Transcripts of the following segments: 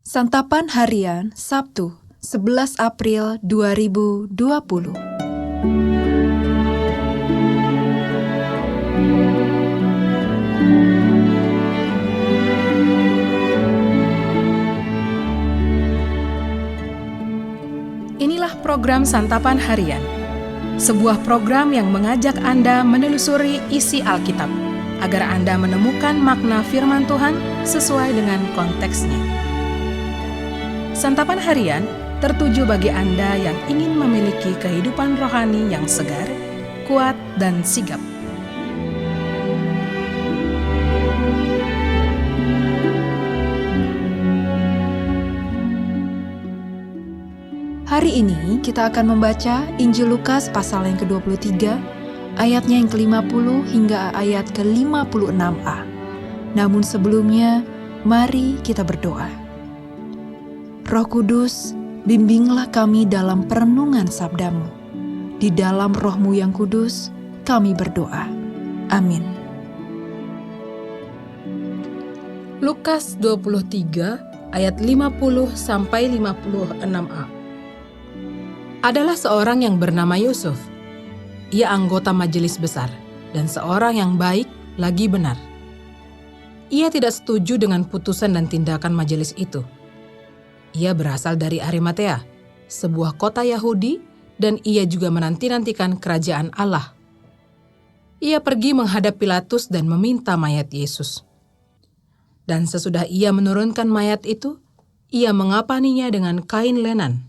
Santapan Harian Sabtu 11 April 2020. Inilah program Santapan Harian, sebuah program yang mengajak Anda menelusuri isi Alkitab, agar Anda menemukan makna firman Tuhan sesuai dengan konteksnya. Santapan Harian tertuju bagi Anda yang ingin memiliki kehidupan rohani yang segar, kuat, dan sigap. Hari ini kita akan membaca Injil Lukas pasal yang ke-23, ayatnya yang ke-50 hingga ayat ke-56a. Namun sebelumnya, mari kita berdoa. Roh Kudus, bimbinglah kami dalam perenungan sabda-Mu. Di dalam Roh-Mu yang kudus, kami berdoa. Amin. Lukas 23 ayat 50 sampai 56a. Adalah seorang yang bernama Yusuf. Ia anggota majelis besar dan seorang yang baik lagi benar. Ia tidak setuju dengan putusan dan tindakan majelis itu. Ia berasal dari Arimatea, sebuah kota Yahudi, dan ia juga menanti-nantikan kerajaan Allah. Ia pergi menghadap Pilatus dan meminta mayat Yesus. Dan sesudah ia menurunkan mayat itu, ia mengapaninya dengan kain lenan,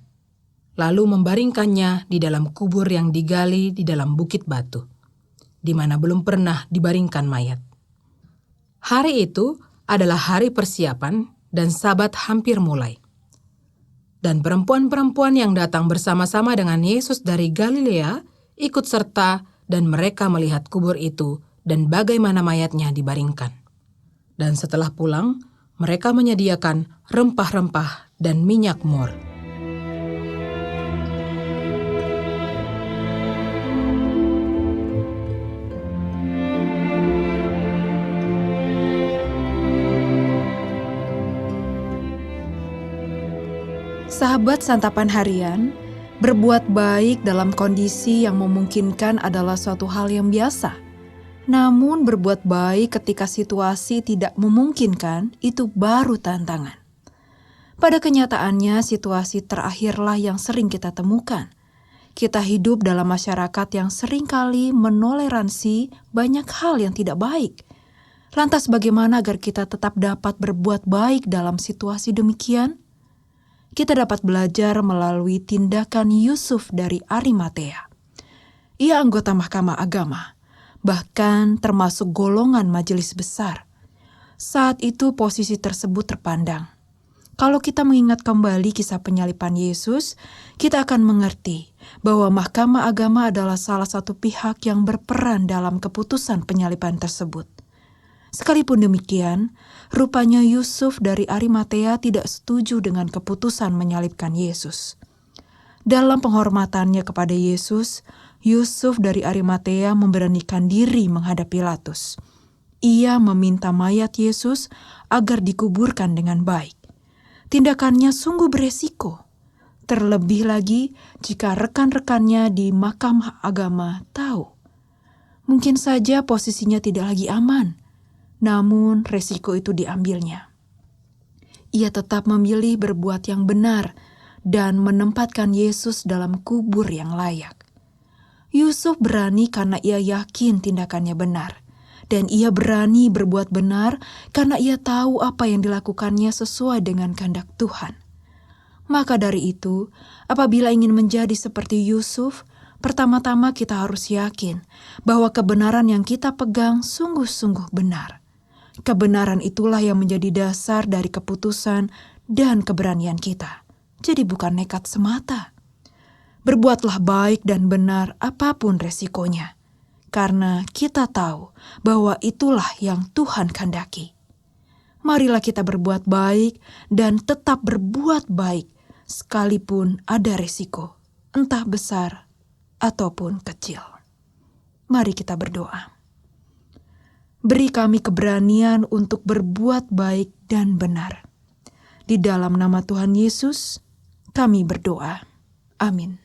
lalu membaringkannya di dalam kubur yang digali di dalam bukit batu, di mana belum pernah dibaringkan mayat. Hari itu adalah hari persiapan dan Sabat hampir mulai. Dan perempuan-perempuan yang datang bersama-sama dengan Yesus dari Galilea ikut serta, dan mereka melihat kubur itu dan bagaimana mayatnya dibaringkan. Dan setelah pulang, mereka menyediakan rempah-rempah dan minyak mur. Sahabat Santapan Harian, berbuat baik dalam kondisi yang memungkinkan adalah suatu hal yang biasa. Namun berbuat baik ketika situasi tidak memungkinkan, itu baru tantangan. Pada kenyataannya, situasi terakhirlah yang sering kita temukan. Kita hidup dalam masyarakat yang seringkali menoleransi banyak hal yang tidak baik. Lantas bagaimana agar kita tetap dapat berbuat baik dalam situasi demikian? Kita dapat belajar melalui tindakan Yusuf dari Arimatea. Ia anggota Mahkamah Agama, bahkan termasuk golongan majelis besar. Saat itu posisi tersebut terpandang. Kalau kita mengingat kembali kisah penyaliban Yesus, kita akan mengerti bahwa Mahkamah Agama adalah salah satu pihak yang berperan dalam keputusan penyaliban tersebut. Sekalipun demikian, rupanya Yusuf dari Arimatea tidak setuju dengan keputusan menyalibkan Yesus. Dalam penghormatannya kepada Yesus, Yusuf dari Arimatea memberanikan diri menghadap Pilatus. Ia meminta mayat Yesus agar dikuburkan dengan baik. Tindakannya sungguh beresiko. Terlebih lagi jika rekan-rekannya di Mahkamah Agama tahu. Mungkin saja posisinya tidak lagi aman. Namun resiko itu diambilnya. Ia tetap memilih berbuat yang benar dan menempatkan Yesus dalam kubur yang layak. Yusuf berani karena ia yakin tindakannya benar. Dan ia berani berbuat benar karena ia tahu apa yang dilakukannya sesuai dengan kehendak Tuhan. Maka dari itu, apabila ingin menjadi seperti Yusuf, pertama-tama kita harus yakin bahwa kebenaran yang kita pegang sungguh-sungguh benar. Kebenaran itulah yang menjadi dasar dari keputusan dan keberanian kita. Jadi bukan nekat semata. Berbuatlah baik dan benar apapun resikonya. Karena kita tahu bahwa itulah yang Tuhan kehendaki. Marilah kita berbuat baik dan tetap berbuat baik sekalipun ada resiko, entah besar ataupun kecil. Mari kita berdoa. Beri kami keberanian untuk berbuat baik dan benar. Di dalam nama Tuhan Yesus, kami berdoa. Amin.